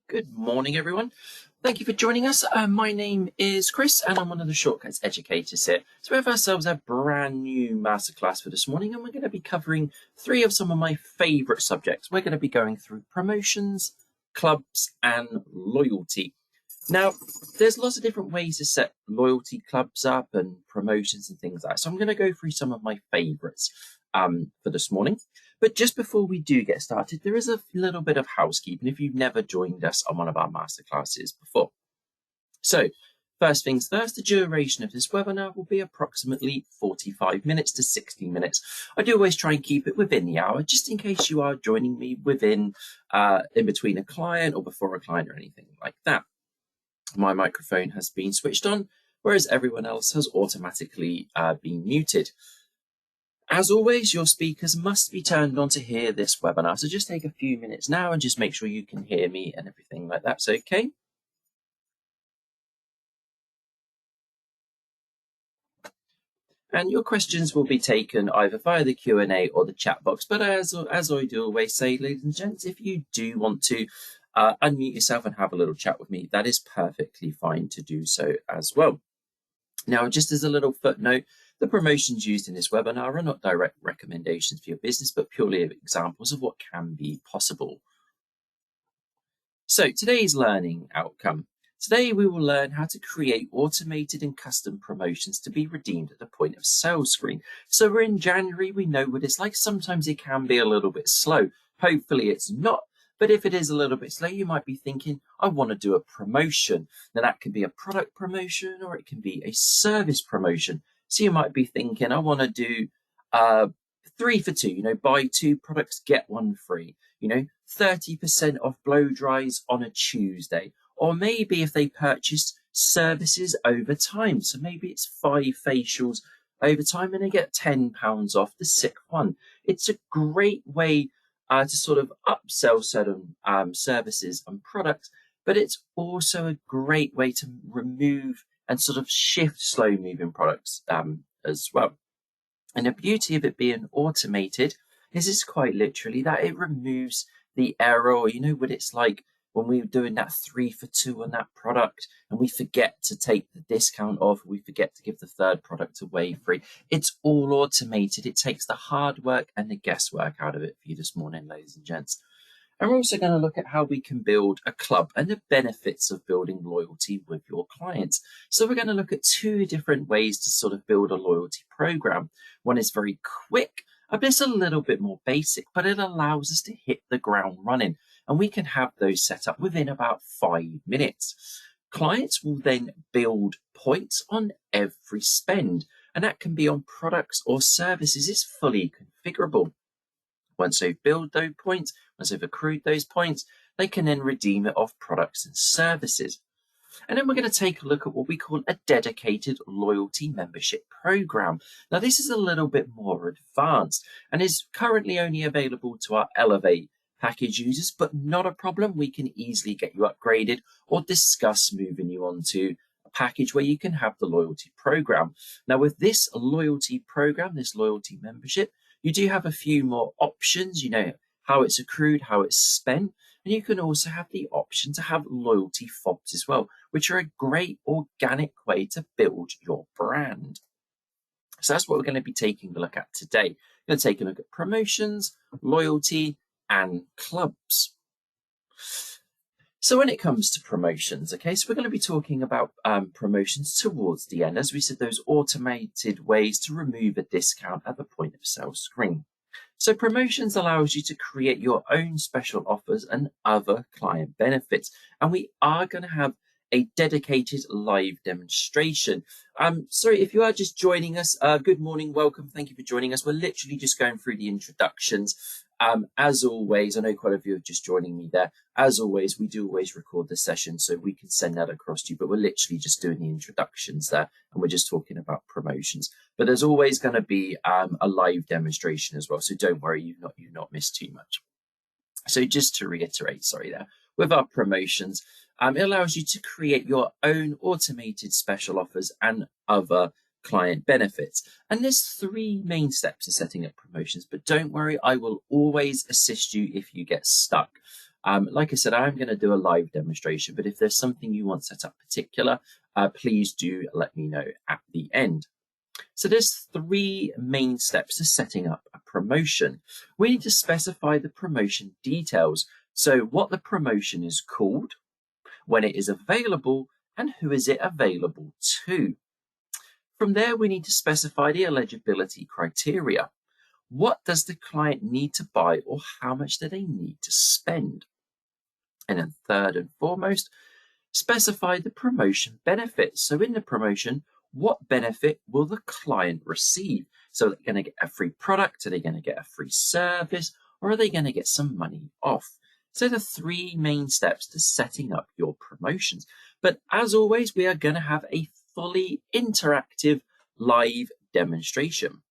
Good morning, everyone. Thank you for joining us. My name is Chris, and I'm one of the Shortcuts educators here. So we have ourselves a brand new masterclass for this morning, and we're going to be covering three of some of my favourite subjects. We're going to be going through promotions, clubs, and loyalty. Now, there's lots of different ways to set loyalty clubs up and promotions and things like that. So I'm going to go through some of my favourites for this morning. But just before we do get started, there is a little bit of housekeeping if you've never joined us on one of our masterclasses before. So first things first, the duration of this webinar will be approximately 45 minutes to 60 minutes. I do always try and keep it within the hour, just in case you are joining me within, in between a client or before a client or anything like that. My microphone has been switched on, whereas everyone else has automatically been muted. As always, your speakers must be turned on to hear this webinar. So just take a few minutes now and just make sure you can hear me and everything like that's okay. And your questions will be taken either via the Q&A or the chat box. But as I do always say, ladies and gents, if you do want to unmute yourself and have a little chat with me, that is perfectly fine to do so as well. Now, just as a little footnote, the promotions used in this webinar are not direct recommendations for your business, but purely examples of what can be possible. So today's learning outcome. Today we will learn how to create automated and custom promotions to be redeemed at the point of sale screen. So we're in January, we know what it's like. Sometimes it can be a little bit slow. Hopefully it's not. But if it is a little bit slow, you might be thinking, I want to do a promotion. Now that can be a product promotion or it can be a service promotion. So you might be thinking, I want to do 3 for 2, buy 2 products, get 1 free, 30% off blow dries on a Tuesday. Or maybe if they purchase services over time. So maybe it's 5 facials over time and they get £10 off the 6th one. It's a great way to sort of upsell certain services and products, but it's also a great way to remove and sort of shift slow moving products as well. And the beauty of it being automated is it's quite literally that it removes the error, or what it's like when we're doing that 3 for 2 on that product and we forget to take the discount off, we forget to give the third product away free. It's all automated. It takes the hard work and the guesswork out of it for you this morning, ladies and gents. And we're also going to look at how we can build a club and the benefits of building loyalty with your clients. So we're going to look at 2 different ways to sort of build a loyalty program. One is very quick, but it's a little bit more basic, but it allows us to hit the ground running. And we can have those set up within about 5 minutes. Clients will then build points on every spend, and that can be on products or services. It's fully configurable. Once they've built those points, once they've accrued those points, they can then redeem it off products and services. And then we're going to take a look at what we call a dedicated loyalty membership program. Now, this is a little bit more advanced and is currently only available to our Elevate package users, but not a problem. We can easily get you upgraded or discuss moving you on to a package where you can have the loyalty program. Now, with this loyalty program, this loyalty membership, you do have a few more options, how it's accrued, how it's spent, and you can also have the option to have loyalty fobs as well, which are a great organic way to build your brand. So that's what we're going to be taking a look at today. We're going to take a look at promotions, loyalty, and clubs. So when it comes to promotions, so we're going to be talking about promotions towards the end. As we said, those automated ways to remove a discount at the point of sale screen. So promotions allows you to create your own special offers and other client benefits. And we are going to have a dedicated live demonstration. Sorry, if you are just joining us, good morning, welcome. Thank you for joining us. We're literally just going through the introductions. As always, I know quite a few are just joining me there. As always, we do always record the session so we can send that across to you, but we're literally just doing the introductions there and we're just talking about promotions. But there's always going to be a live demonstration as well, so don't worry, you've not missed too much. So just to reiterate, with our promotions, it allows you to create your own automated special offers and other client benefits. And there's 3 main steps to setting up promotions, but don't worry, I will always assist you if you get stuck. Like I said, I'm going to do a live demonstration, but if there's something you want set up particular, please do let me know at the end. So there's 3 main steps to setting up a promotion. We need to specify the promotion details. So what the promotion is called, when it is available, and who is it available to. From there, we need to specify the eligibility criteria. What does the client need to buy, or how much do they need to spend? And then third and foremost, specify the promotion benefits. So in the promotion, what benefit will the client receive? So they're going to get a free product, are they going to get a free service, or are they going to get some money off? So the 3 main steps to setting up your promotions. But as always, we are going to have a fully interactive live demonstration.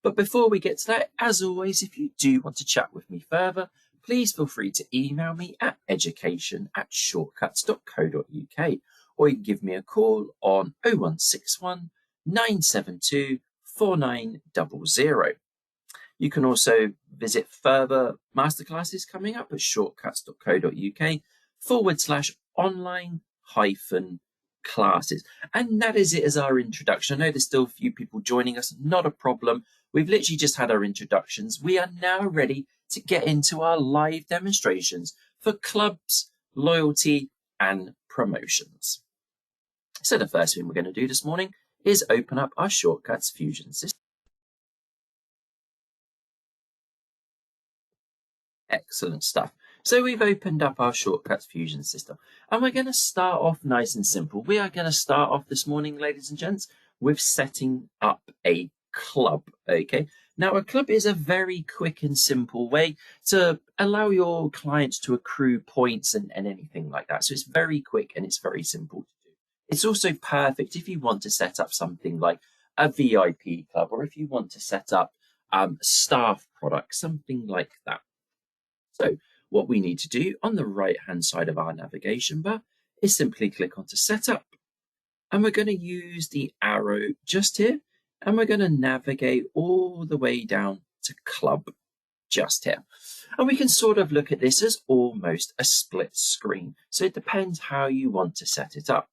But before we get to that, as always, if you do want to chat with me further, please feel free to email me at education@shortcuts.co.uk, or you can give me a call on 0161 972 4900. You can also visit further masterclasses coming up at shortcuts.co.uk/online-classes. And that is it as our introduction. I know there's still a few people joining us, not a problem. We've literally just had our introductions. We are now ready to get into our live demonstrations for clubs, loyalty, and promotions. So the first thing we're going to do this morning is open up our Shortcuts Fusion system. Excellent stuff. So we've opened up our Shortcuts Fusion system, and we're going to start off nice and simple. We are going to start off this morning, ladies and gents, with setting up a club. Okay. Now, a club is a very quick and simple way to allow your clients to accrue points and anything like that. So it's very quick and it's very simple to do. It's also perfect if you want to set up something like a VIP club, or if you want to set up staff products, something like that. So what we need to do on the right-hand side of our navigation bar is simply click onto Setup. And we're going to use the arrow just here. And we're going to navigate all the way down to Club just here. And we can sort of look at this as almost a split screen. So it depends how you want to set it up.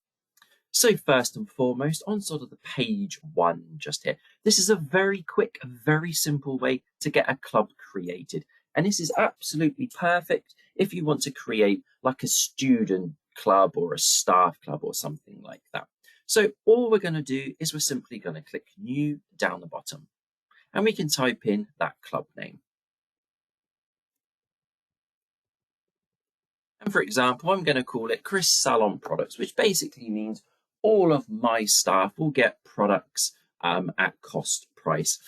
So first and foremost, on sort of the page 1 just here, this is a very quick, very simple way to get a club created. And this is absolutely perfect if you want to create like a student club or a staff club or something like that. So all we're going to do is we're simply going to click New down the bottom, and we can type in that club name. And for example, I'm going to call it Chris Salon Products, which basically means all of my staff will get products at cost price.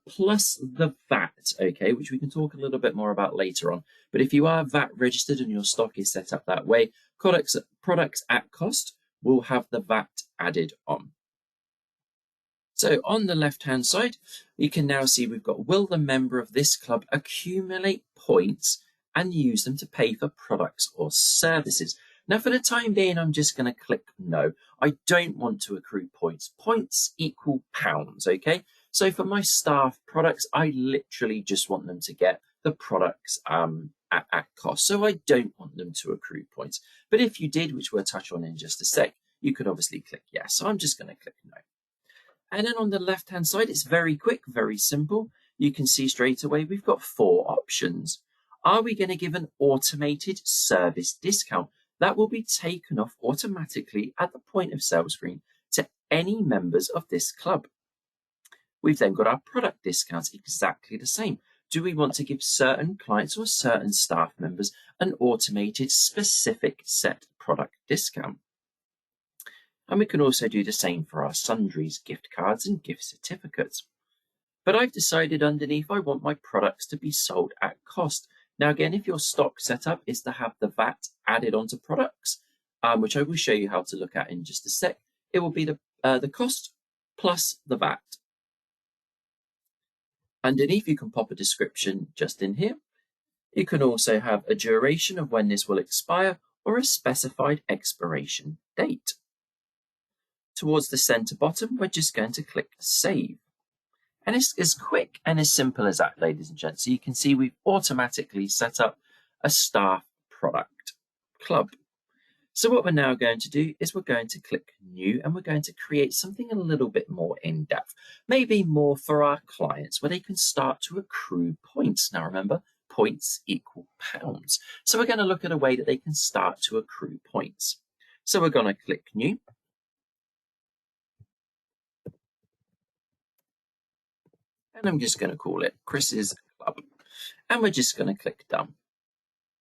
Plus the VAT, okay, which we can talk a little bit more about later on. But if you are VAT registered and your stock is set up that way, products at cost will have the VAT added on. So on the left-hand side, you can now see we've got, will the member of this club accumulate points and use them to pay for products or services? Now, for the time being, I'm just going to click no. I don't want to accrue points. Points equal pounds, okay? So for my staff products, I literally just want them to get the products at cost. So I don't want them to accrue points. But if you did, which we'll touch on in just a sec, you could obviously click yes. So I'm just going to click no. And then on the left-hand side, it's very quick, very simple. You can see straight away we've got 4 options. Are we going to give an automated service discount? That will be taken off automatically at the point of sale screen to any members of this club. We've then got our product discounts, exactly the same. Do we want to give certain clients or certain staff members an automated specific set product discount? And we can also do the same for our sundries, gift cards and gift certificates. But I've decided underneath I want my products to be sold at cost. Now again, if your stock setup is to have the VAT added onto products, which I will show you how to look at in just a sec, it will be the cost plus the VAT. Underneath, you can pop a description just in here. You can also have a duration of when this will expire or a specified expiration date. Towards the center bottom, we're just going to click Save. And it's as quick and as simple as that, ladies and gents. So you can see we've automatically set up a staff product club. So what we're now going to do is we're going to click new and we're going to create something a little bit more in depth, maybe more for our clients where they can start to accrue points. Now remember, points equal pounds. So we're going to look at a way that they can start to accrue points. So we're going to click new. And I'm just going to call it Chris's Club. And we're just going to click done.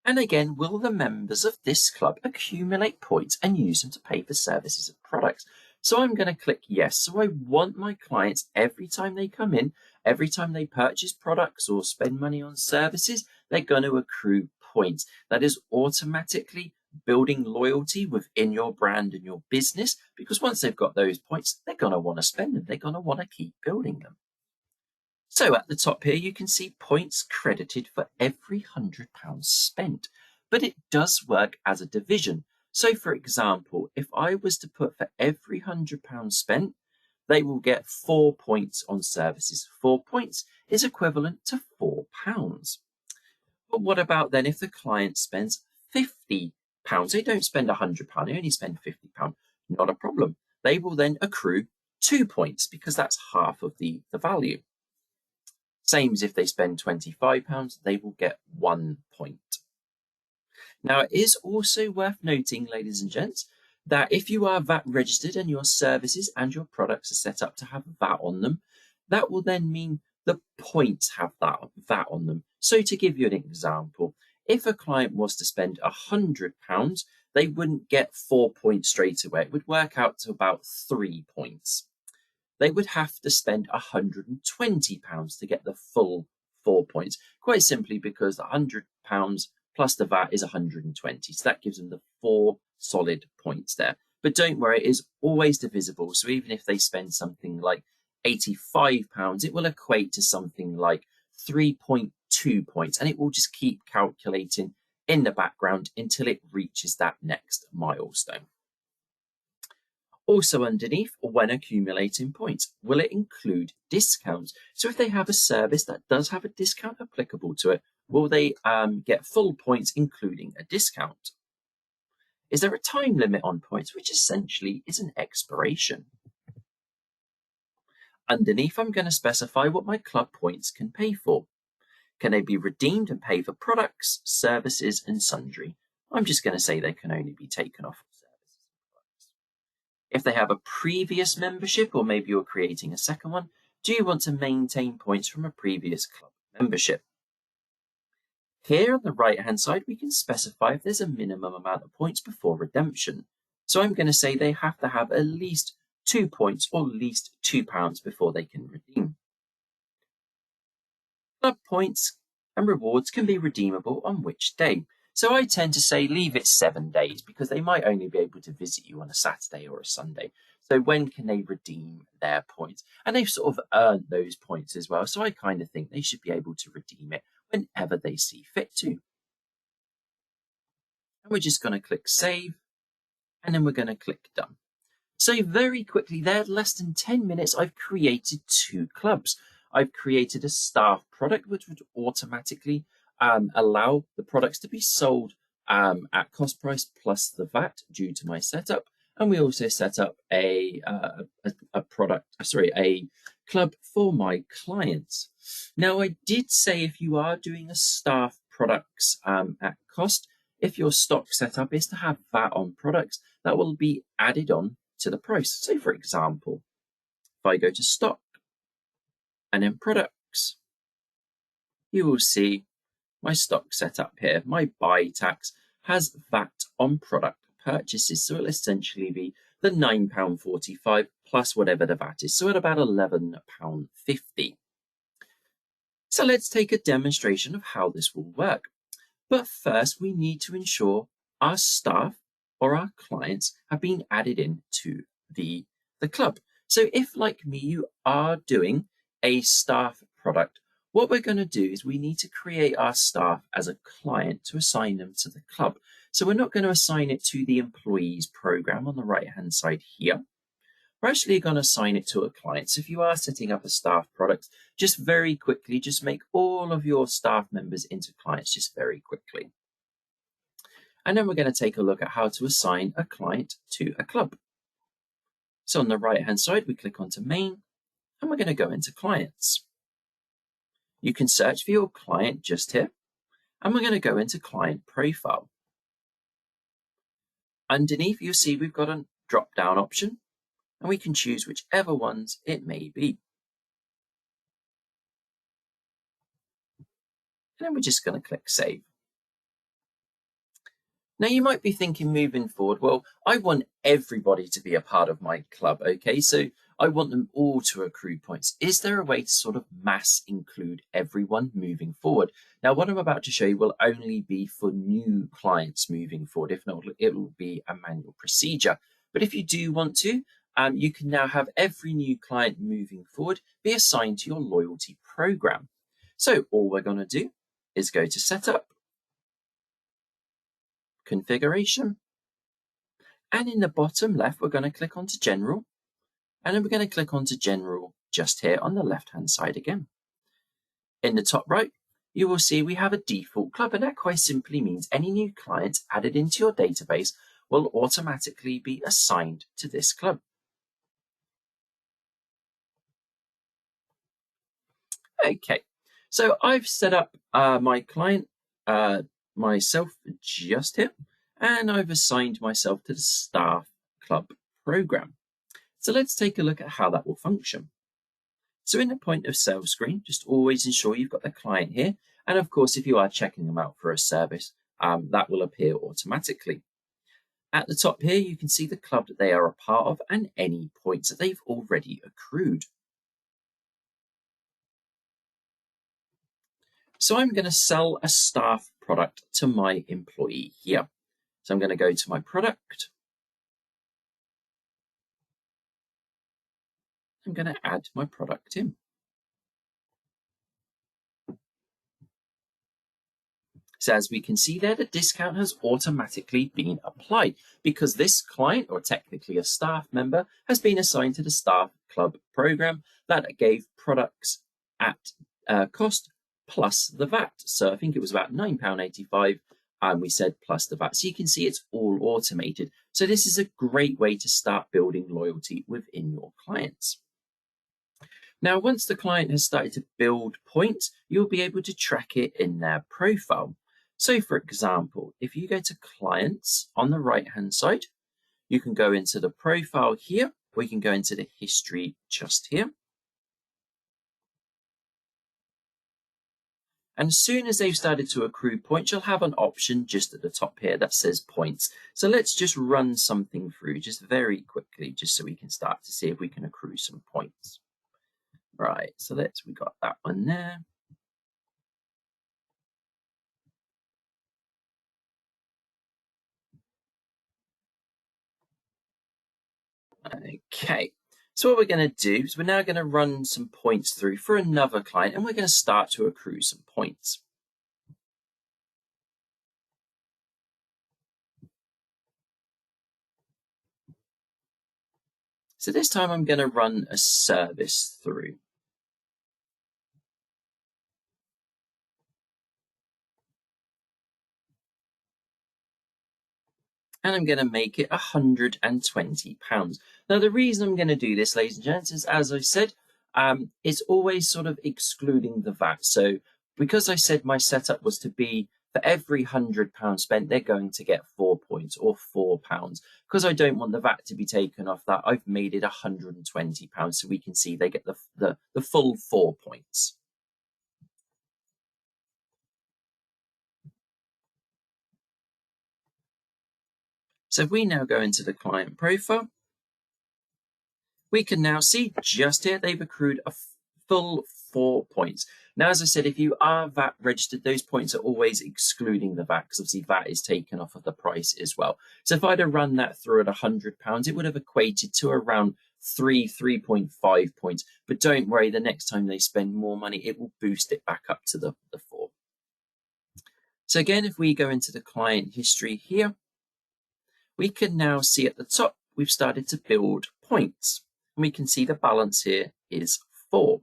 And again, will the members of this club accumulate points and use them to pay for services and products? So I'm going to click yes. So I want my clients, every time they come in, every time they purchase products or spend money on services, they're going to accrue points. That is automatically building loyalty within your brand and your business, because once they've got those points, they're going to want to spend them. They're going to want to keep building them. So at the top here, you can see points credited for every £100 spent, but it does work as a division. So for example, if I was to put for every £100 spent, they will get 4 points on services. 4 points is equivalent to £4. But what about then if the client spends £50? They don't spend £100, they only spend £50. Not a problem. They will then accrue 2 points because that's half of the value. Same as if they spend £25, they will get 1 point. Now, it is also worth noting, ladies and gents, that if you are VAT registered and your services and your products are set up to have VAT on them, that will then mean the points have that VAT on them. So to give you an example, if a client was to spend £100, they wouldn't get 4 points straight away. It would work out to about 3 points. They would have to spend £120 to get the full 4 points, quite simply because the £100 plus the VAT is 120. So that gives them the 4 solid points there. But don't worry, it is always divisible. So even if they spend something like £85, it will equate to something like 3.2 points, and it will just keep calculating in the background until it reaches that next milestone. Also underneath, when accumulating points, will it include discounts? So if they have a service that does have a discount applicable to it, will they get full points including a discount? Is there a time limit on points, which essentially is an expiration? Underneath, I'm going to specify what my club points can pay for. Can they be redeemed and pay for products, services, and sundry? I'm just going to say they can only be taken off of services and products. If they have a previous membership, or maybe you're creating a second one, do you want to maintain points from a previous club membership? Here on the right-hand side, we can specify if there's a minimum amount of points before redemption. So I'm going to say they have to have at least 2 points or at least £2 before they can redeem. Club points and rewards can be redeemable on which day? So I tend to say leave it 7 days because they might only be able to visit you on a Saturday or a Sunday. So when can they redeem their points? And they've sort of earned those points as well. So I kind of think they should be able to redeem it whenever they see fit to. And we're just going to click save, and then we're going to click done. So very quickly there, less than 10 minutes, I've created 2 clubs. I've created a staff product, which would automatically allow the products to be sold at cost price plus the VAT due to my setup. And we also set up a club for my clients. Now, I did say if you are doing a staff products at cost, if your stock setup is to have VAT on products, that will be added on to the price. So for example, if I go to stock and then products, you will see my stock setup here. My buy tax has VAT on product purchases. So it'll essentially be the £9.45 plus whatever the VAT is. So at about £11.50. So let's take a demonstration of how this will work. But first, we need to ensure our staff or our clients have been added into the club. So if, like me, you are doing a staff product, what we're going to do is we need to create our staff as a client to assign them to the club. So we're not going to assign it to the employees program on the right-hand side here. We're actually going to assign it to a client. So if you are setting up a staff product, just very quickly, just make all of your staff members into clients just very quickly. And then we're going to take a look at how to assign a client to a club. So on the right-hand side, we click onto Main, and we're going to go into Clients. You can search for your client just here, and we're going to go into Client Profile. Underneath, you'll see we've got a drop-down option, and we can choose whichever ones it may be. And then we're just going to click Save. Now you might be thinking moving forward, well, I want everybody to be a part of my club, okay? So I want them all to accrue points. Is there a way to sort of mass include everyone moving forward? Now, what I'm about to show you will only be for new clients moving forward. If not, it will be a manual procedure. But if you do want to, you can now have every new client moving forward be assigned to your loyalty program. So all we're going to do is go to Setup, Configuration, and in the bottom left, we're going to click onto General, and then we're going to click onto General just here on the left-hand side again. In the top right, you will see we have a default club, and that quite simply means any new clients added into your database will automatically be assigned to this club. Okay, so I've set up my client myself just here, and I've assigned myself to the staff club program. So let's take a look at how that will function. So in the point of sale screen, just always ensure you've got the client here. And of course, if you are checking them out for a service, that will appear automatically. At the top here, you can see the club that they are a part of and any points that they've already accrued. So I'm going to sell a staff product to my employee here. So I'm going to go to my product. I'm going to add my product in. So as we can see there, the discount has automatically been applied because this client, or technically a staff member, has been assigned to the staff club program that gave products at cost plus the VAT. So I think it was about £9.85, and we said plus the VAT. So you can see it's all automated. So this is a great way to start building loyalty within your clients. Now, once the client has started to build points, you'll be able to track it in their profile. So for example, if you go to Clients on the right-hand side, you can go into the profile here, or you can go into the history just here. And as soon as they've started to accrue points, you'll have an option just at the top here that says points. So let's just run something through just very quickly, just so we can start to see if we can accrue some points. Right, so we got that one there. Okay, so what we're going to do is we're now going to run some points through for another client, and we're going to start to accrue some points. So this time I'm going to run a service through. And I'm going to make it £120. Now, the reason I'm going to do this, ladies and gents, is, as I said, it's always sort of excluding the VAT. So because I said my setup was to be for every £100 spent, they're going to get 4 points or £4. Because I don't want the VAT to be taken off that, I've made it £120 so we can see they get the full 4 points. So if we now go into the client profile, we can now see just here they've accrued a full 4 points. Now, as I said, if you are VAT registered, those points are always excluding the VAT, because obviously VAT is taken off of the price as well. So if I'd have run that through at £100, it would have equated to around 3.5 points. But don't worry, the next time they spend more money, it will boost it back up to the 4. So again, if we go into the client history here, we can now see at the top, we've started to build points. And we can see the balance here is 4.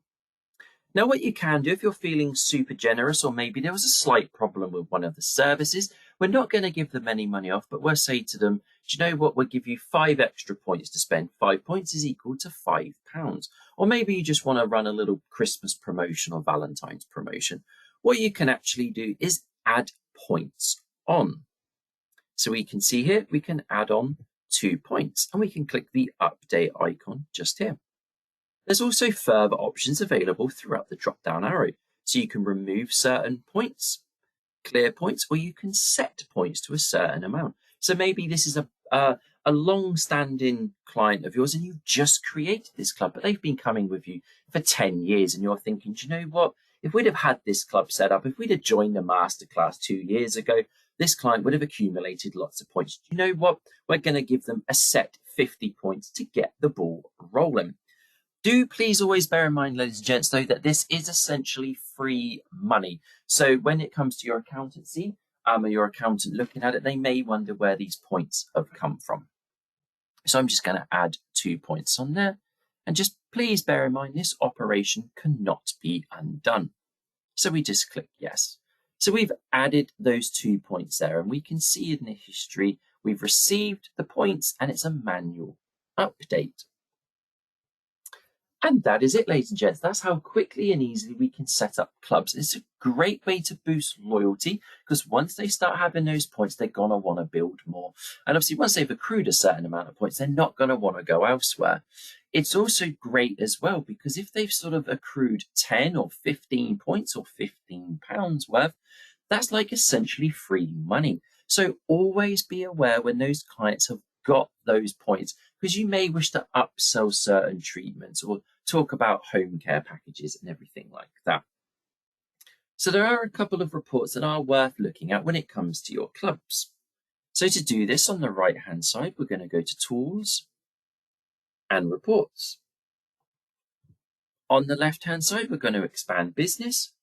Now, what you can do if you're feeling super generous, or maybe there was a slight problem with one of the services, we're not going to give them any money off, but we'll say to them, do you know what? We'll give you 5 extra points to spend. 5 points is equal to £5. Or maybe you just want to run a little Christmas promotion or Valentine's promotion. What you can actually do is add points on. So we can see here, we can add on 2 points, and we can click the update icon just here. There's also further options available throughout the drop-down arrow. So you can remove certain points, clear points, or you can set points to a certain amount. So maybe this is a long-standing client of yours and you've just created this club, but they've been coming with you for 10 years and you're thinking, do you know what? If we'd have had this club set up, if we'd have joined the Masterclass 2 years ago, this client would have accumulated lots of points. Do you know what? We're going to give them a set 50 points to get the ball rolling. Do please always bear in mind, ladies and gents, though, that this is essentially free money. So when it comes to your accountancy, or your accountant looking at it, they may wonder where these points have come from. So I'm just going to add 2 points on there. And just please bear in mind, this operation cannot be undone. So we just click yes. So we've added those 2 points there, and we can see in the history, we've received the points and it's a manual update. And that is it, ladies and gents. That's how quickly and easily we can set up clubs. It's a great way to boost loyalty because once they start having those points, they're going to want to build more. And obviously, once they've accrued a certain amount of points, they're not going to want to go elsewhere. It's also great as well because if they've sort of accrued 10 or 15 points or £15 worth, that's like essentially free money. So always be aware when those clients have got those points because you may wish to upsell certain treatments or talk about home care packages and everything like that. So there are a couple of reports that are worth looking at when it comes to your clubs. So to do this, on the right hand side, we're going to go to Tools and Reports. On the left hand side, we're going to expand Business.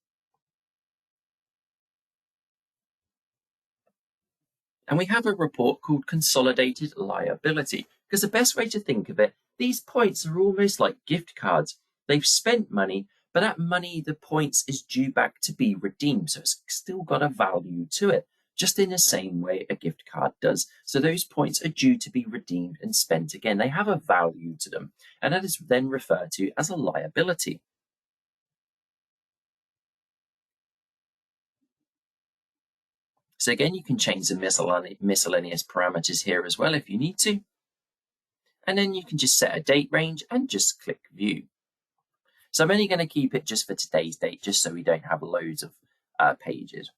And we have a report called Consolidated Liability, because the best way to think of it, these points are almost like gift cards. They've spent money, but that money, the points, is due back to be redeemed. So it's still got a value to it, just in the same way a gift card does. So those points are due to be redeemed and spent again. They have a value to them, and that is then referred to as a liability. So again, you can change the miscellaneous parameters here as well if you need to. And then you can just set a date range and just click View. So I'm only going to keep it just for today's date, just so we don't have loads of pages.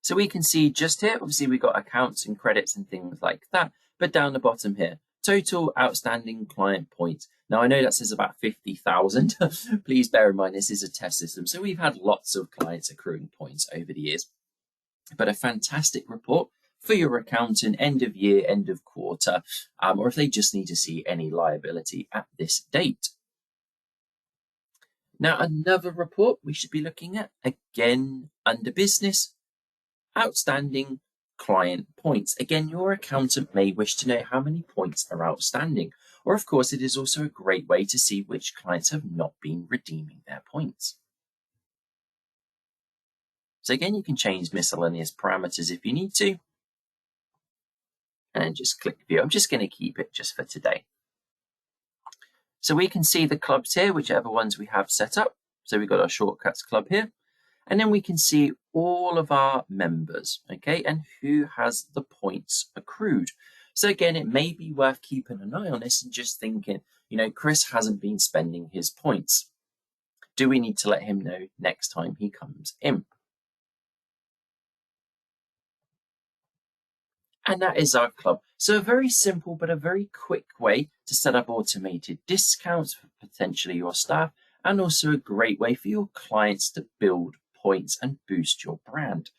So we can see just here, obviously we've got accounts and credits and things like that. But down the bottom here, total outstanding client points. Now, I know that says about 50,000. Please bear in mind, this is a test system. So we've had lots of clients accruing points over the years. But a fantastic report for your accountant, end of year, end of quarter, or if they just need to see any liability at this date. Now, another report we should be looking at, again, under business, outstanding client points. Again, your accountant may wish to know how many points are outstanding. Or, of course, it is also a great way to see which clients have not been redeeming their points. So again, you can change miscellaneous parameters if you need to. And just click View. I'm just going to keep it just for today. So we can see the clubs here, whichever ones we have set up. So we've got our Shortcuts club here. And then we can see all of our members, okay, and who has the points accrued. So again, it may be worth keeping an eye on this and just thinking, you know, Chris hasn't been spending his points. Do we need to let him know next time he comes in? And that is our club. So a very simple but a very quick way to set up automated discounts for potentially your staff, and also a great way for your clients to build points and boost your brand.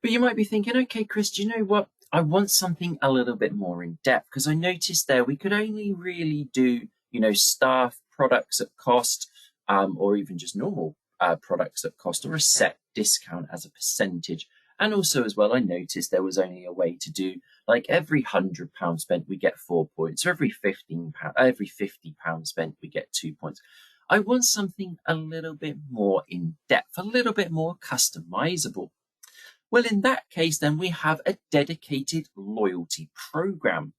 But you might be thinking, okay, Chris, do you know what? I want something a little bit more in depth, because I noticed there we could only really do, you know, staff products at cost, or even just normal products at cost, or a set discount as a percentage. And also as well, I noticed there was only a way to do like every £100 spent, we get 4 points, or every £50 spent, we get 2 points. I want something a little bit more in depth, a little bit more customizable. Well, in that case, then we have a dedicated loyalty program.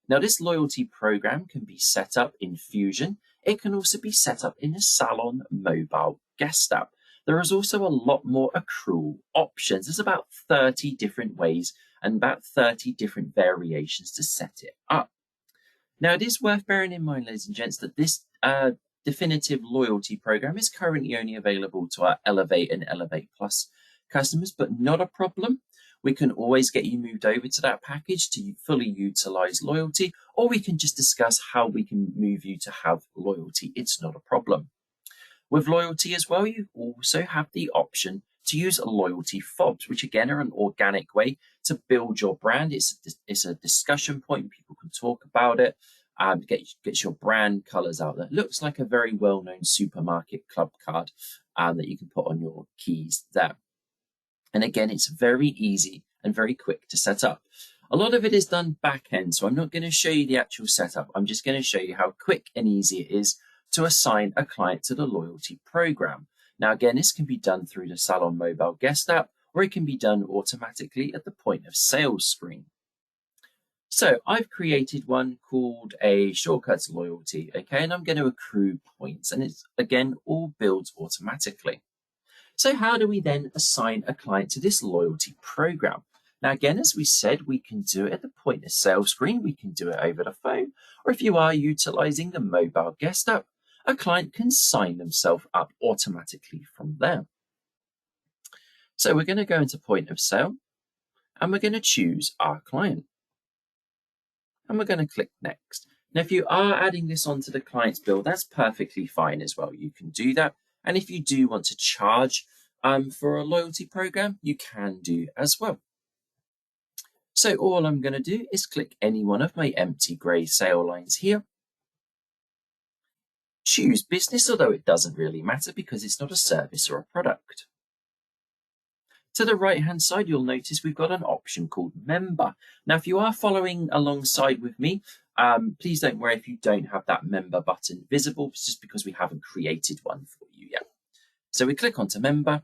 Now, this loyalty program can be set up in Fusion. It can also be set up in a Salon mobile guest app. There is also a lot more accrual options. There's about 30 different ways and about 30 different variations to set it up. Now, it is worth bearing in mind, ladies and gents, that this definitive loyalty program is currently only available to our Elevate and Elevate Plus customers, but not a problem. We can always get you moved over to that package to fully utilize loyalty, or we can just discuss how we can move you to have loyalty. It's not a problem. With loyalty as well, you also have the option to use loyalty fobs, which again are an organic way to build your brand. It's a discussion point. People can talk about it. Get your brand colors out there. It looks like a very well-known supermarket club card that you can put on your keys there. And again, it's very easy and very quick to set up. A lot of it is done back end, so I'm not going to show you the actual setup. I'm just going to show you how quick and easy it is to assign a client to the loyalty program. Now, again, this can be done through the Salon mobile guest app, or it can be done automatically at the point of sales screen. So I've created one called a shortcuts loyalty, okay, and I'm going to accrue points, and it's again all builds automatically. So how do we then assign a client to this loyalty program? Now, again, as we said, we can do it at the point of sale screen. We can do it over the phone, or if you are utilizing the mobile guest app, a client can sign themselves up automatically from there. So we're going to go into point of sale, and we're going to choose our client. And we're going to click next. Now, if you are adding this onto the client's bill, that's perfectly fine as well. You can do that. And if you do want to charge for a loyalty program, you can do as well. So all I'm going to do is click any one of my empty grey sale lines here. Choose business, although it doesn't really matter because it's not a service or a product. To the right-hand side, you'll notice we've got an option called member. Now, if you are following alongside with me, please don't worry if you don't have that member button visible. It's just because we haven't created one for you yet. So we click onto member,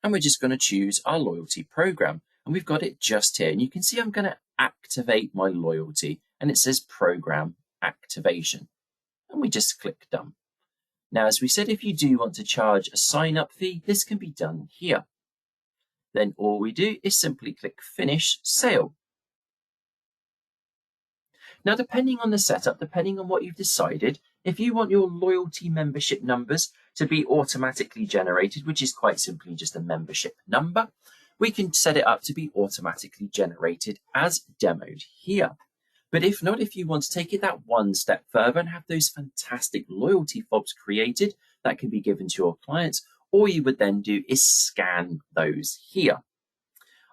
and we're just going to choose our loyalty program. And we've got it just here. And you can see I'm going to activate my loyalty, and it says program activation. And we just click done. Now, as we said, if you do want to charge a sign-up fee, this can be done here. Then all we do is simply click Finish Sale. Now, depending on the setup, depending on what you've decided, if you want your loyalty membership numbers to be automatically generated, which is quite simply just a membership number, we can set it up to be automatically generated as demoed here. But if not, if you want to take it that one step further and have those fantastic loyalty fobs created that can be given to your clients, all you would then do is scan those here.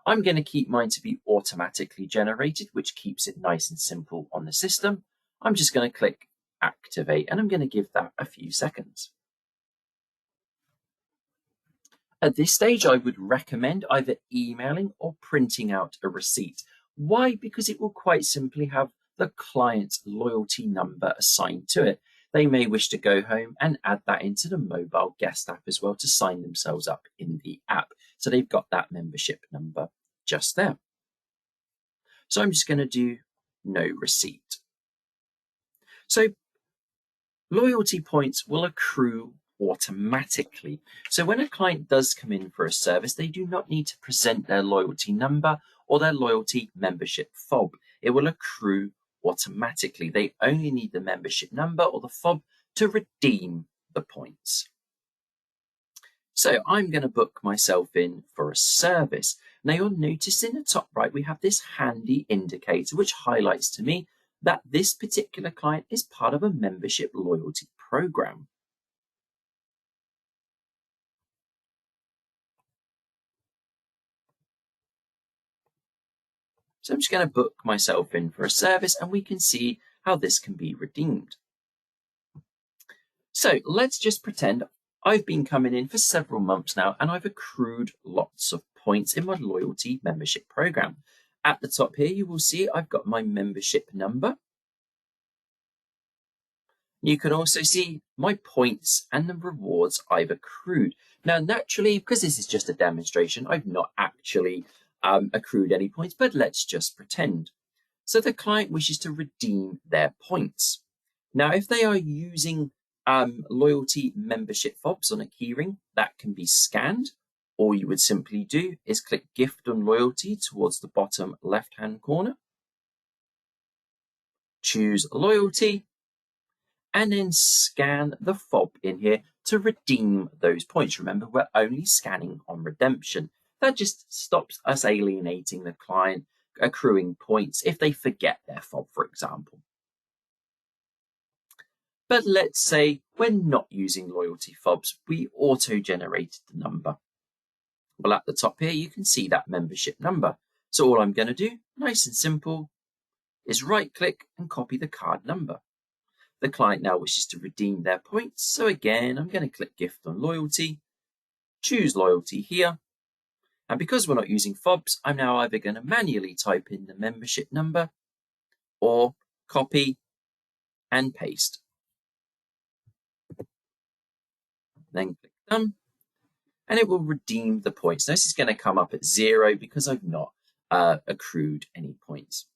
I'm going to keep mine to be automatically generated, which keeps it nice and simple on the system. I'm just going to click activate, and I'm going to give that a few seconds. At this stage, I would recommend either emailing or printing out a receipt. Why? Because it will quite simply have the client's loyalty number assigned to it. They may wish to go home and add that into the mobile guest app as well to sign themselves up in the app. So they've got that membership number just there. So I'm just going to do no receipt. So loyalty points will accrue automatically. So when a client does come in for a service, they do not need to present their loyalty number or their loyalty membership fob. It will accrue automatically. They only need the membership number or the fob to redeem the points. So I'm going to book myself in for a service. Now you'll notice in the top right, we have this handy indicator which highlights to me that this particular client is part of a membership loyalty program. So I'm just going to book myself in for a service, and we can see how this can be redeemed. So let's just pretend I've been coming in for several months now, and I've accrued lots of points in my loyalty membership program. At the top here, you will see I've got my membership number. You can also see my points and the rewards I've accrued. Now, naturally, because this is just a demonstration, I've not actually accrued any points, but let's just pretend. So the client wishes to redeem their points. Now, if they are using loyalty membership fobs on a keyring, that can be scanned. All you would simply do is click gift on loyalty towards the bottom left-hand corner. Choose loyalty and then scan the fob in here to redeem those points. Remember, we're only scanning on redemption. That just stops us alienating the client, accruing points if they forget their fob, for example. But let's say we're not using loyalty fobs, we auto-generated the number. Well, at the top here, you can see that membership number. So all I'm going to do, nice and simple, is right-click and copy the card number. The client now wishes to redeem their points. So again, I'm going to click gift on loyalty, choose loyalty here. And because we're not using fobs, I'm now either going to manually type in the membership number or copy and paste. Then click done, and it will redeem the points. Now, this is going to come up at 0 because I've not accrued any points.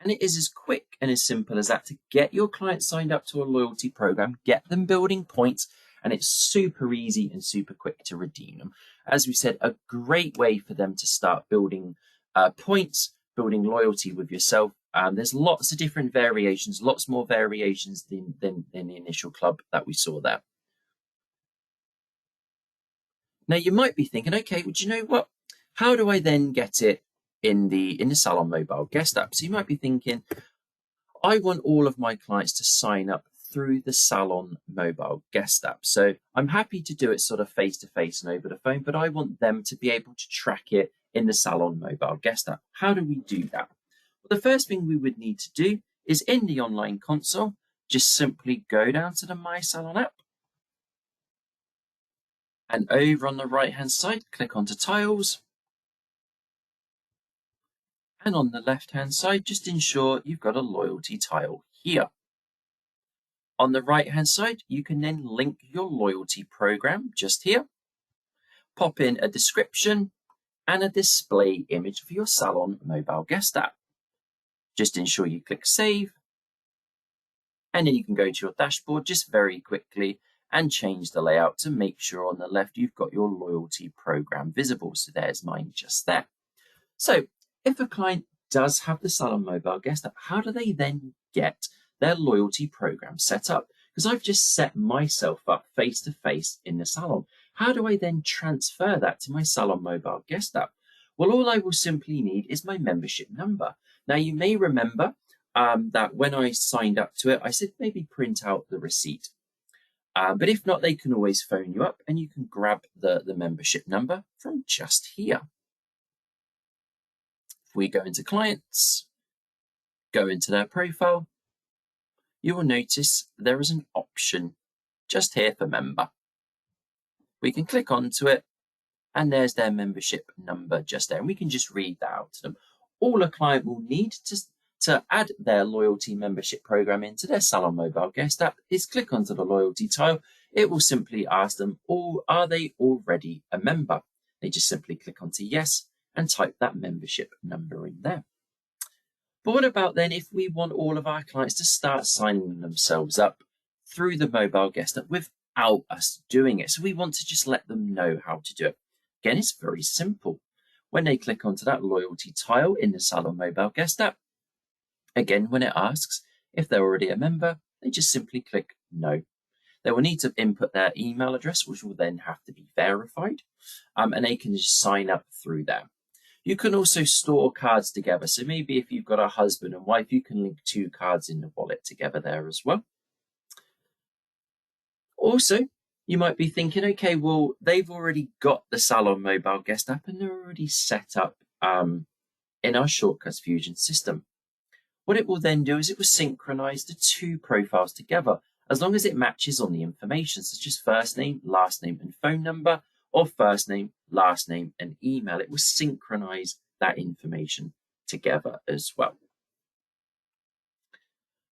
And it is as quick and as simple as that to get your client signed up to a loyalty program, get them building points, and it's super easy and super quick to redeem them. As we said, a great way for them to start building points, building loyalty with yourself. There's lots of different variations, lots more variations than the initial club that we saw there. Now you might be thinking, okay, well, do you know what? How do I then get it in the Salon mobile guest app? So you might be thinking, I want all of my clients to sign up through the Salon mobile guest app. So I'm happy to do it sort of face to face and over the phone, but I want them to be able to track it in the Salon mobile guest app. How do we do that? Well, the first thing we would need to do is in the online console, just simply go down to the My Salon app. And over on the right-hand side, click onto Tiles. And on the left-hand side, just ensure you've got a loyalty tile here. On the right-hand side, you can then link your loyalty program just here. Pop in a description and a display image for your Salon mobile guest app. Just ensure you click Save. And then you can go to your dashboard just very quickly and change the layout to make sure on the left you've got your loyalty program visible. So there's mine just there. So if a client does have the Salon mobile guest app, how do they then get their loyalty program set up? Because I've just set myself up face to face in the Salon. How do I then transfer that to my Salon mobile guest app? Well, all I will simply need is my membership number. Now, you may remember that when I signed up to it, I said maybe print out the receipt. But if not, they can always phone you up and you can grab the membership number from just here. If we go into clients, go into their profile, you will notice there is an option just here for member. We can click onto it and there's their membership number just there. And we can just read that out to them. All a client will need to add their loyalty membership program into their Salon mobile guest app is click onto the loyalty tile. It will simply ask them, are they already a member? They just simply click onto yes and type that membership number in there. But what about then if we want all of our clients to start signing themselves up through the mobile guest app without us doing it? So we want to just let them know how to do it. Again, it's very simple. When they click onto that loyalty tile in the Salon mobile guest app, again, when it asks if they're already a member, they just simply click no. They will need to input their email address, which will then have to be verified, and they can just sign up through there. You can also store cards together. So maybe if you've got a husband and wife, you can link 2 cards in the wallet together there as well. Also, you might be thinking, okay, well, they've already got the Salon mobile guest app and they're already set up in our Shortcuts Fusion system. What it will then do is it will synchronize the 2 profiles together as long as it matches on the information, such as first name, last name, and phone number, or first name, last name, and email. It will synchronize that information together as well.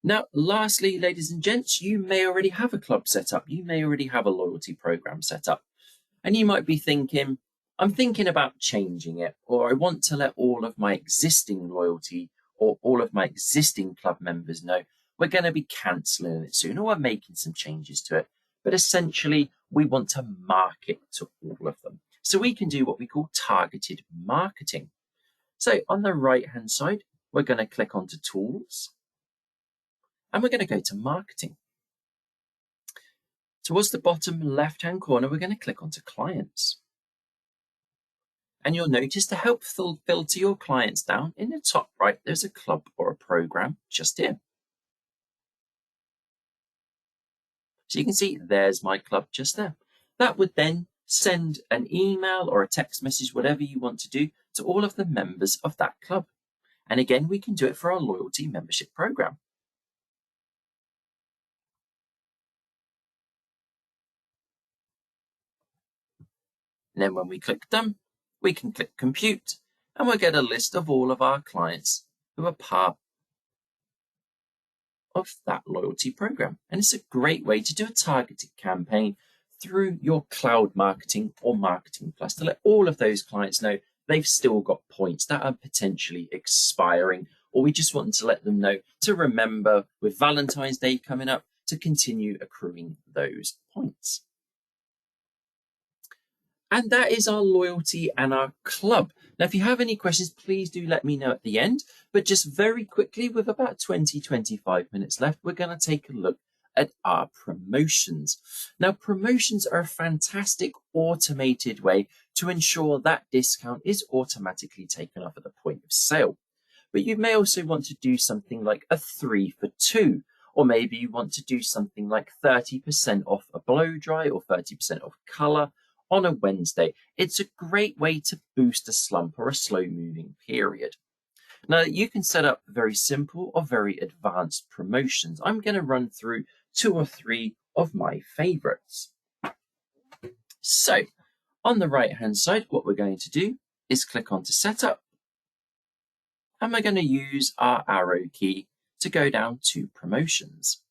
Now, lastly, ladies and gents, you may already have a club set up. You may already have a loyalty program set up. And you might be thinking, I'm thinking about changing it, or I want to let all of my existing loyalty or all of my existing club members know we're going to be cancelling it soon, or we're making some changes to it. But essentially, we want to market to all of them. So we can do what we call targeted marketing. So on the right-hand side, we're going to click onto Tools, and we're going to go to Marketing. Towards the bottom left-hand corner, we're going to click onto Clients. And you'll notice to help filter your clients down, in the top right, there's a club or a program just here. So you can see there's my club just there. That would then send an email or a text message, whatever you want to do, to all of the members of that club. And again, we can do it for our loyalty membership program. And then when we click Done, we can click Compute, and we'll get a list of all of our clients who are part of that loyalty program. And it's a great way to do a targeted campaign through your cloud marketing or Marketing Plus to let all of those clients know they've still got points that are potentially expiring, or we just want to let them know to remember with Valentine's Day coming up to continue accruing those points. And that is our loyalty and our club. Now, if you have any questions, please do let me know at the end. But just very quickly, with about 20-25 minutes left, we're going to take a look at our promotions. Now, promotions are a fantastic automated way to ensure that discount is automatically taken off at the point of sale. But you may also want to do something like a 3 for 2, or maybe you want to do something like 30% off a blow dry or 30% off colour on a Wednesday. It's a great way to boost a slump or a slow moving period. Now, you can set up very simple or very advanced promotions. I'm going to run through 2 or 3 of my favorites. So on the right hand side, what we're going to do is click onto Setup, and we're going to use our arrow key to go down to Promotions.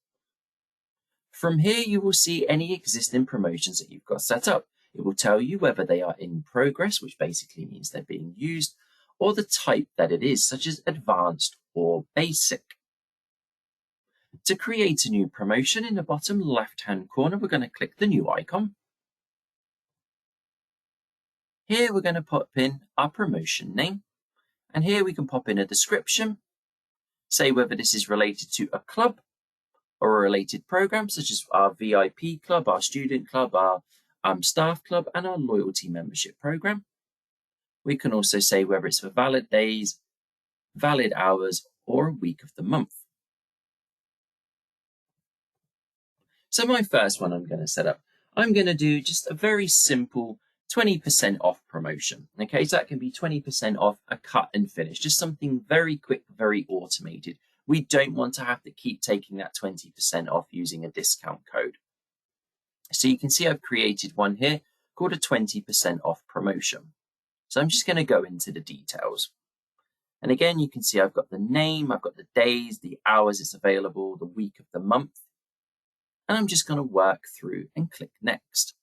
From here, you will see any existing promotions that you've got set up. It will tell you whether they are in progress, which basically means they're being used, or the type that it is, such as advanced or basic. To create a new promotion, in the bottom left-hand corner, we're going to click the new icon. Here we're going to pop in our promotion name, and here we can pop in a description, say whether this is related to a club or a related program, such as our VIP club, our student club, our staff club, and our loyalty membership program. We can also say whether it's for valid days, valid hours, or a week of the month. So my first one I'm going to set up, I'm going to do just a very simple 20% off promotion. Okay, so that can be 20% off a cut and finish, just something very quick, very automated. We don't want to have to keep taking that 20% off using a discount code. So you can see I've created one here called a 20% off promotion. So I'm just going to go into the details. And again, you can see I've got the name, I've got the days, the hours it's available, the week of the month. And I'm just going to work through and click Next.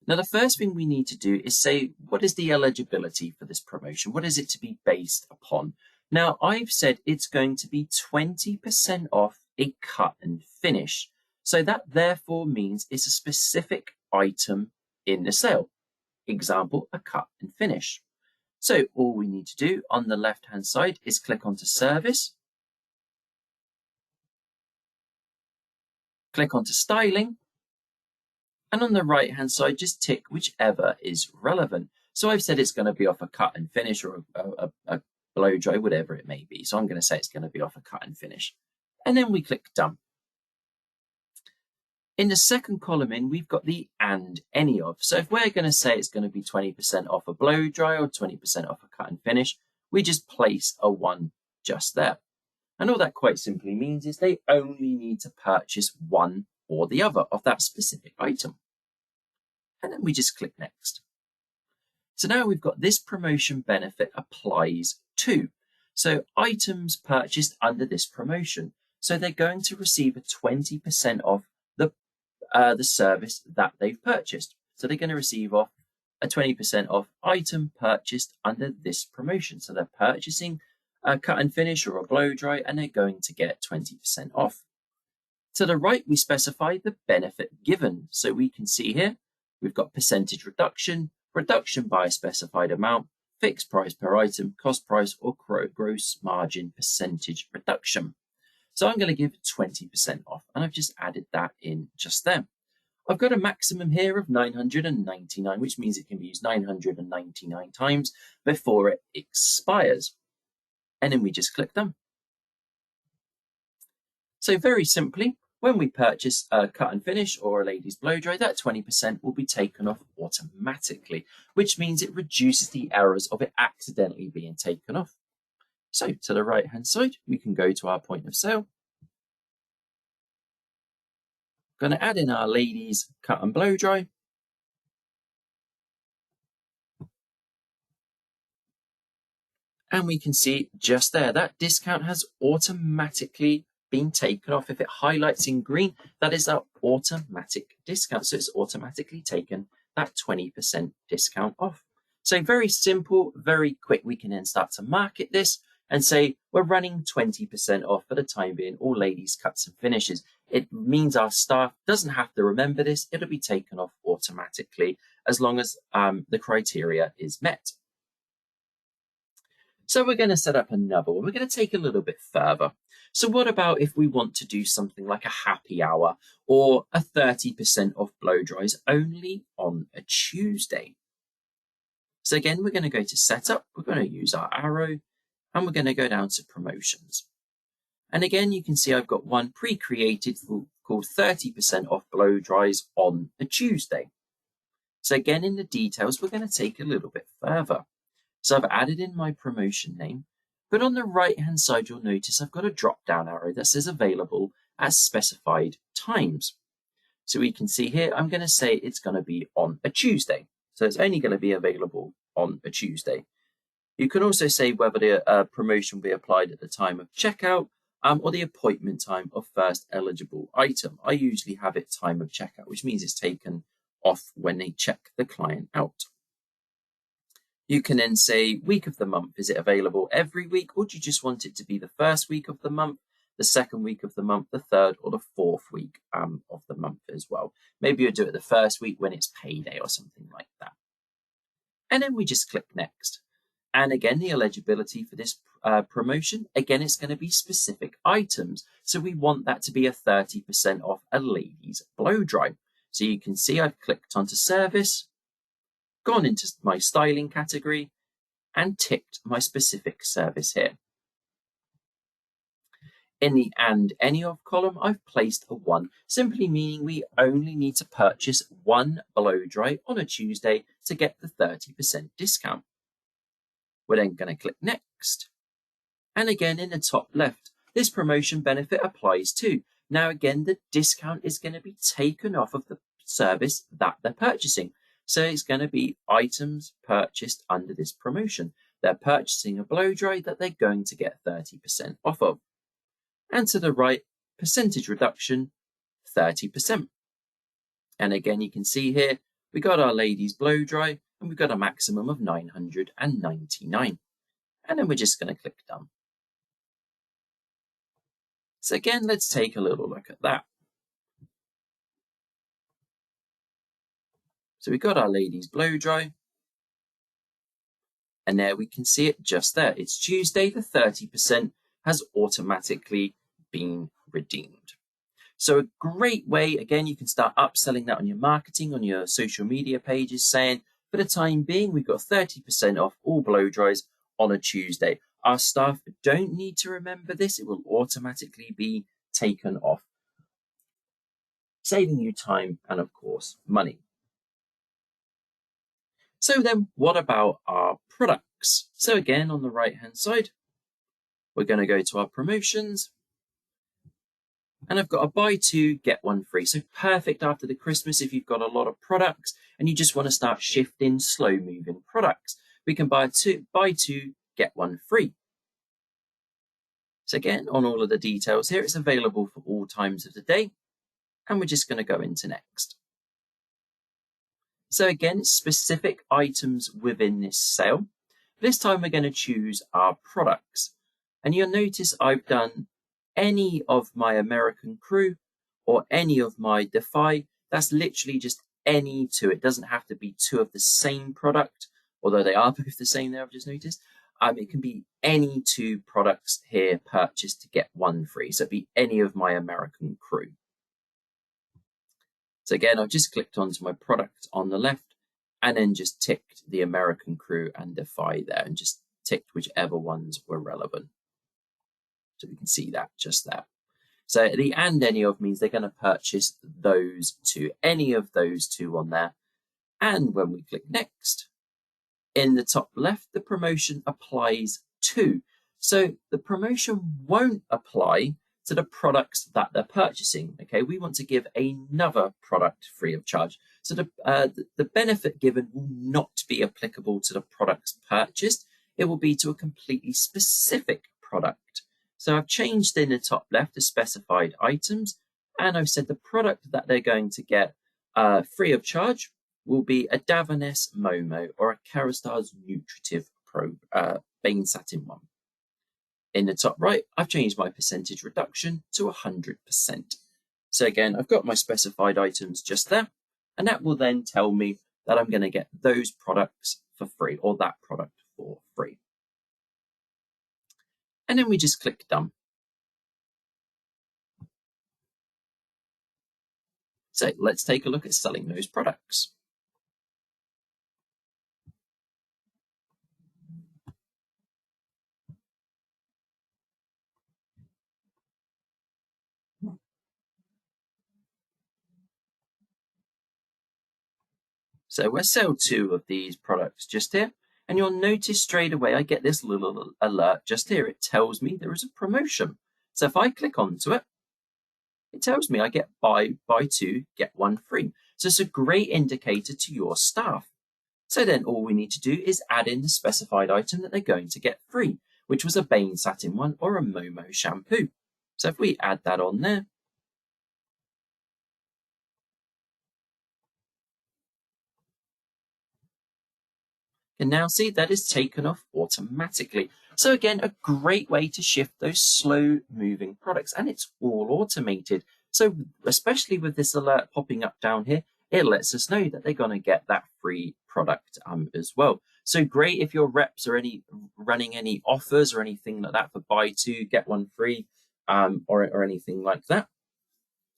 Now, the first thing we need to do is say, what is the eligibility for this promotion? What is it to be based upon? Now, I've said it's going to be 20% off a cut and finish. So that therefore means it's a specific item in the sale. Example, a cut and finish. So all we need to do on the left-hand side is click onto Service, click onto Styling, and on the right-hand side, just tick whichever is relevant. So I've said it's going to be off a cut and finish or a blow dry, whatever it may be. So I'm going to say it's going to be off a cut and finish. And then we click Done. In the second column we've got the and any of. So if we're going to say it's going to be 20% off a blow dry or 20% off a cut and finish, we just place a 1 just there. And all that quite simply means is they only need to purchase one or the other of that specific item. And then we just click Next. So now we've got this promotion benefit applies to. So items purchased under this promotion. So they're going to receive a 20% off the service that they've purchased. So they're going to receive off a 20% off item purchased under this promotion. So they're purchasing a cut and finish or a blow dry, and they're going to get 20% off. To the right, we specify the benefit given. So we can see here, we've got percentage reduction, reduction by a specified amount, fixed price per item, cost price, or gross margin percentage reduction. So I'm going to give 20% off, and I've just added that in just there. I've got a maximum here of 999, which means it can be used 999 times before it expires. And then we just click done. So very simply, when we purchase a cut and finish or a ladies blow dry, that 20% will be taken off automatically, which means it reduces the errors of it accidentally being taken off. So to the right hand side, we can go to our point of sale. Going to add in our ladies cut and blow dry. And we can see just there, that discount has automatically been taken off. If it highlights in green, that is our automatic discount. So it's automatically taken that 20% discount off. So very simple, very quick. We can then start to market this and say we're running 20% off for the time being, all ladies cuts and finishes. It means our staff doesn't have to remember this. It'll be taken off automatically as long as the criteria is met. So we're going to set up another one. We're going to take a little bit further. So what about if we want to do something like a happy hour or a 30% off blow dries only on a Tuesday? So again, we're going to go to setup. We're going to use our arrow and we're going to go down to promotions. And again, you can see I've got one pre-created called 30% off blow dries on a Tuesday. So again, in the details, we're going to take a little bit further. So I've added in my promotion name, but on the right hand side, you'll notice I've got a drop down arrow that says available at specified times. So we can see here, I'm going to say it's going to be on a Tuesday. So it's only going to be available on a Tuesday. You can also say whether the promotion will be applied at the time of checkout or the appointment time of first eligible item. I usually have it time of checkout, which means it's taken off when they check the client out. You can then say week of the month. Is it available every week, or do you just want it to be the first week of the month, the second week of the month, the third or the fourth week of the month as well? Maybe you'll do it the first week when it's payday or something like that. And then we just click next. And again, the eligibility for this promotion, again, it's going to be specific items. So we want that to be a 30% off a ladies blow dry. So you can see I've clicked onto service, gone into my styling category and ticked my specific service here. In the and any of column, I've placed a 1, simply meaning we only need to purchase one blow dry on a Tuesday to get the 30% discount. We're then going to click next. And again, in the top left, this promotion benefit applies too. Now, again, the discount is going to be taken off of the service that they're purchasing. So it's going to be items purchased under this promotion. They're purchasing a blow dry that they're going to get 30% off of. And to the right, percentage reduction, 30%. And again, you can see here, we got our ladies blow dry and we've got a maximum of 999. And then we're just going to click done. So again, let's take a little look at that. So we got our ladies blow dry. And there we can see it just there. It's Tuesday, the 30% has automatically been redeemed. So a great way, again, you can start upselling that on your marketing, on your social media pages, saying, for the time being, we've got 30% off all blow dries on a Tuesday. Our staff don't need to remember this. It will automatically be taken off, saving you time and, of course, money. So then what about our products? So again, on the right-hand side, we're going to go to our promotions. And I've got a buy two, get one free. So perfect after the Christmas if you've got a lot of products and you just want to start shifting slow moving products. We can buy two, get one free. So again, on all of the details here, it's available for all times of the day. And we're just going to go into next. So again, it's specific items within this sale. This time we're going to choose our products. And you'll notice I've done any of my American Crew or any of my Defy. That's literally just any two. It doesn't have to be two of the same product, although they are both the same there, I've just noticed. It can be any two products here purchased to get one free. So it'd be any of my American Crew. So again, I've just clicked onto my product on the left and then just ticked the American Crew and Defy there and just ticked whichever ones were relevant. So we can see that just there. So the and any of means they're going to purchase those two, any of those two on there. And when we click next, in the top left, the promotion applies to. So the promotion won't apply to the products that they're purchasing. Okay, we want to give another product free of charge. So the benefit given will not be applicable to the products purchased. It will be to a completely specific product. So I've changed in the top left the specified items, and I've said the product that they're going to get free of charge will be a Davines Momo or a Kerastars Nutritive Pro Bane Satin 1. In the top right, I've changed my percentage reduction to 100%. So again, I've got my specified items just there, and that will then tell me that I'm going to get those products for free or that product for free. And then we just click done. So let's take a look at selling those products. So we'll sell two of these products just here. And you'll notice straight away I get this little alert just here. It tells me there is a promotion. So if I click onto it, it tells me I get buy two, get one free. So it's a great indicator to your staff. So then all we need to do is add in the specified item that they're going to get free, which was a Bane Satin 1 or a Momo shampoo. So if we add that on there, and now see that is taken off automatically. So again, a great way to shift those slow moving products, and it's all automated. So especially with this alert popping up down here, it lets us know that they're going to get that free product as well. So great if your reps are running any offers or anything like that for buy two, get one free, or anything like that.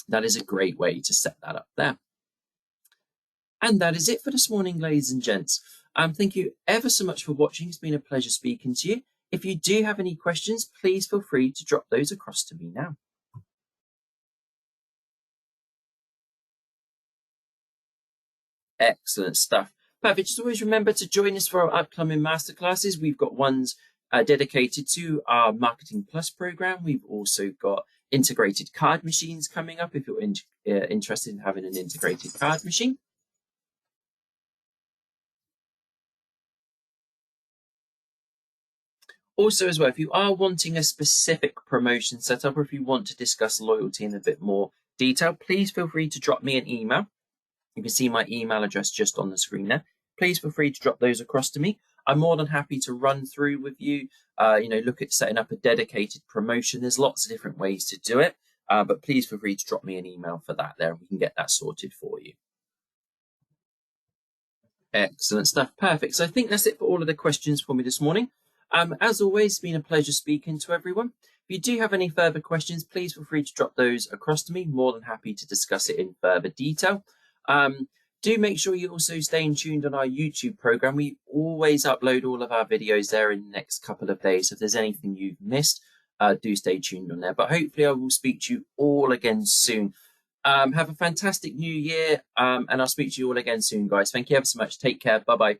That is a great way to set that up there. And that is it for this morning, ladies and gents. Thank you ever so much for watching. It's been a pleasure speaking to you. If you do have any questions, please feel free to drop those across to me now. Excellent stuff. Perfect. Just always remember to join us for our upcoming masterclasses. We've got ones dedicated to our Marketing Plus program. We've also got integrated card machines coming up if you're interested in having an integrated card machine. Also, as well, if you are wanting a specific promotion setup or if you want to discuss loyalty in a bit more detail, please feel free to drop me an email. You can see my email address just on the screen there. Please feel free to drop those across to me. I'm more than happy to run through with you, look at setting up a dedicated promotion. There's lots of different ways to do it, but please feel free to drop me an email for that there and we can get that sorted for you. Excellent stuff. Perfect. So I think that's it for all of the questions for me this morning. As always, it's been a pleasure speaking to everyone. If you do have any further questions, please feel free to drop those across to me. More than happy to discuss it in further detail. Do make sure you also stay tuned on our YouTube program. We always upload all of our videos there in the next couple of days. If there's anything you've missed, do stay tuned on there. But hopefully I will speak to you all again soon. Have a fantastic new year, and I'll speak to you all again soon, guys. Thank you ever so much. Take care. Bye-bye.